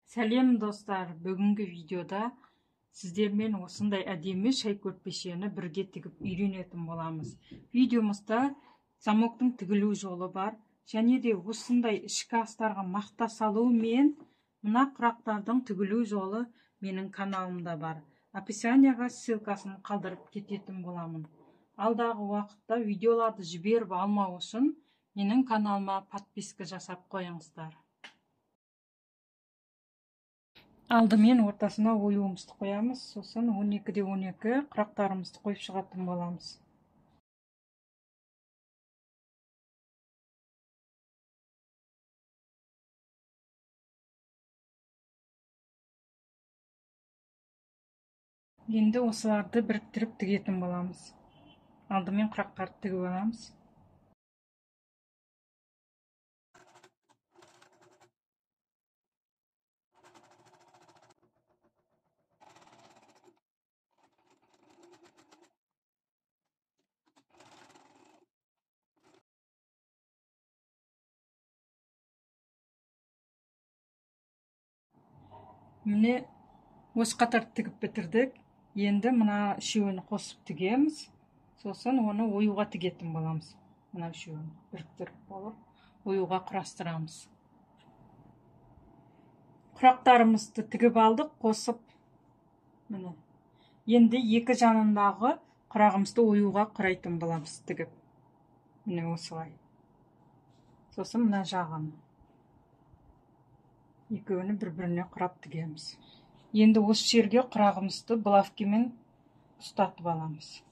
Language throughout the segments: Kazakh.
Сәлем достар, бүгінгі видеода сіздермен осындай әдемі шай көрпешені бірге тігіп үйренетін боламыз. Видеомызда замоктың тігілу жолы бар, және де осындай ішкі астарға мақта салу мен мына құрақтардың тігілу жолы менің каналымда бар. Описанияға ссылкасын қалдырып кететін боламын. Алдағы уақытта видеоларды жіберіп алмау үшін менің каналыма подписка жасап қойыңыздар. Алдымен ортасына оюымызды қоямыз, сосын 12-де 12 құрақтарымызды қойып шығатын боламыз. Енді осыларды біріктіріп тігетін боламыз. Алдымен құрақтарды тігіп аламыз. Міне осы қатар тігіп бітірдік. Енді мына үшеуін қосып тігеміз. Сосын оны оюға тігетін боламыз. Мына үшеуін біріктіріп болып оюға құрастырамыз. Құрақтарымызды тігіп алдық, қосып. Міне. Енді екі жанындағы құрағымызды оюға құрайтын боламыз тігіп. Міне осылай. Сосын мына жағын. Екеуіні бір-біріне құрап тігеміз. Енді осы жерге құрағымызды булавкамен ұстатып аламыз.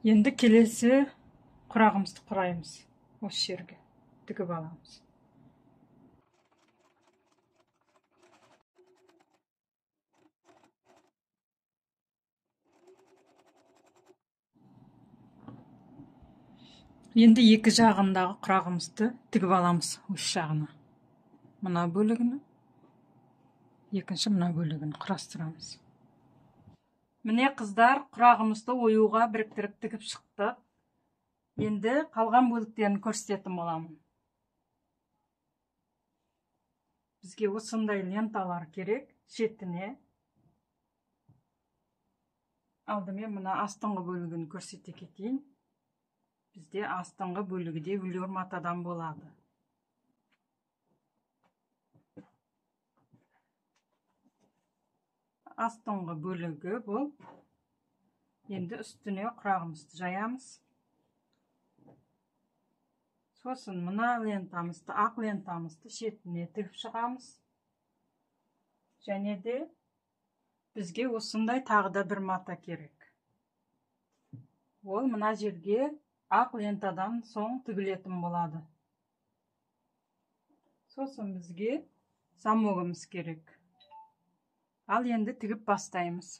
Енді келесі құрағымызды құраймыз. Осы жерге тігіп аламыз. Енді екі жағындағы құрағымызды тігіп аламыз осы жағына. Мына бөлігін, екінші мына бөлігін құрастырамыз. Міне қыздар, құрағымызды оюға біріктіріп тігіп шықтық. Енді қалған бөліктерін көрсететін боламын. Бізге осындай ленталар керек, шетіне. Алдымен мына астыңғы бөлігін көрсете кетейін. Бізде астыңғы бөлігіде влер матадан болады. Астыңғы бөлігі бұл. Енді үстіне құрағымызды жаямыз. Сосын мына лентамызды, ақ лентамызды шетіне тігіп шығамыз. Және де бізге осындай тағы да бір мата керек. Ол мына жерге ақ лентадан соң тігілетін болады. Сосын бізге замогымыз керек. Ал енді тігіп бастаймыз.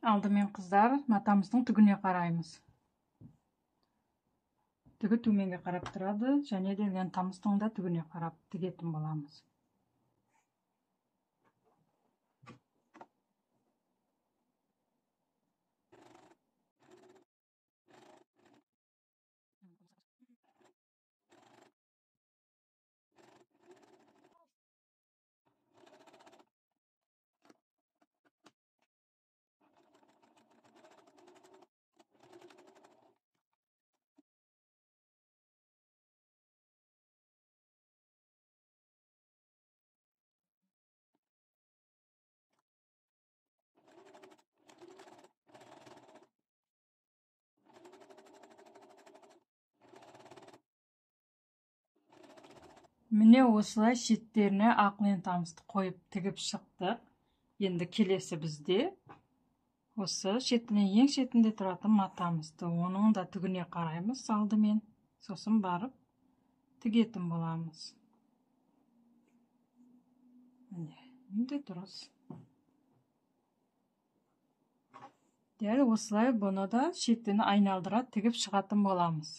Алдымен қыздар, матамыздың түгіне қараймыз. Түгі төменге қарап тұрады, және де лентамыздың да түгіне қарап тігетін боламыз. Міне осылай шеттеріне ақ лентамызды қойып тігіп шықтық. Енді келесі бізде осы шетіне, ең шетінде тұратын матамызды, оның да түгіне қараймыз алдымен. Сосын барып тігетін боламыз. Міне дұрыс. Дәл осылай бұны да шетіне айналдыра тігіп шығатын боламыз.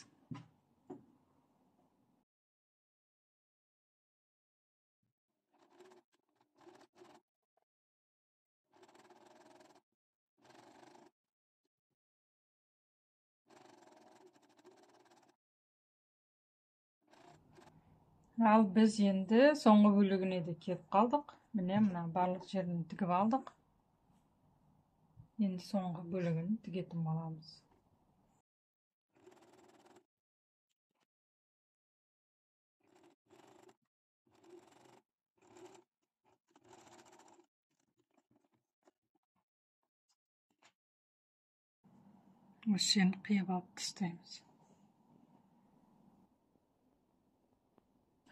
Ал біз енді соңғы бөлігіне де келіп қалдық. Міне мына барлық жерін тігіп алдық. Енді соңғы бөлігін тігетін боламыз. Осы жерін қиып алып тастаймыз.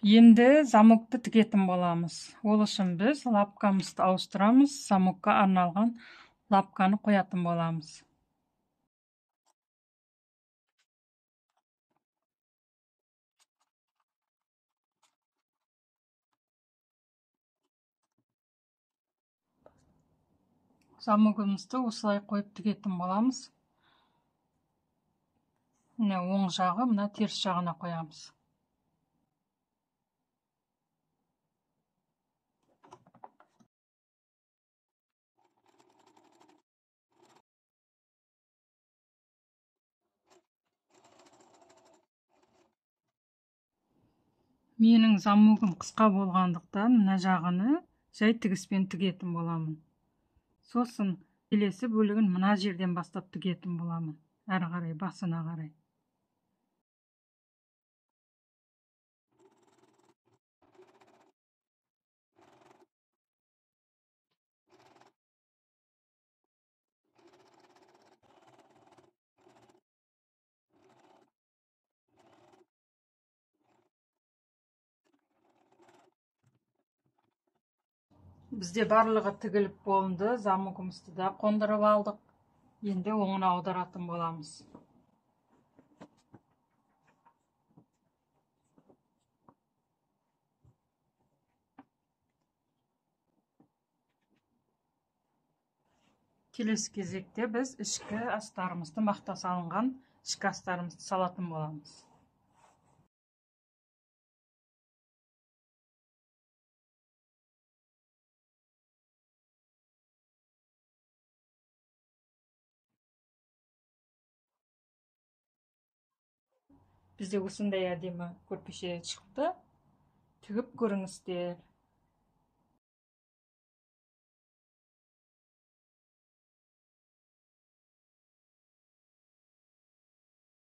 Енді замокты тігетін боламыз. Ол үшін біз лапкамызды ауыстырамыз, замокқа арналған лапканы қоятын боламыз. Замогымызды осылай қойып тігетін боламыз. Мына оң жағы, мына теріс жағына қоямыз. Менің замогым қысқа болғандықтан мына жағыны жай тігіспен тігетін боламын. Сосын келесі бөлігін мына жерден бастап тігетін боламын. Әрі қарай, басына қарай. Бізде барлығы тігіліп болынды, замогымызды да қондырып алдық. Енді оңына аударатын боламыз. Келесі кезекте біз ішкі астарымызды, мақта салынған ішкі астарымызды салатын боламыз. Бізде осындай әдемі көрпеше шықты. Тігіп көріңіздер.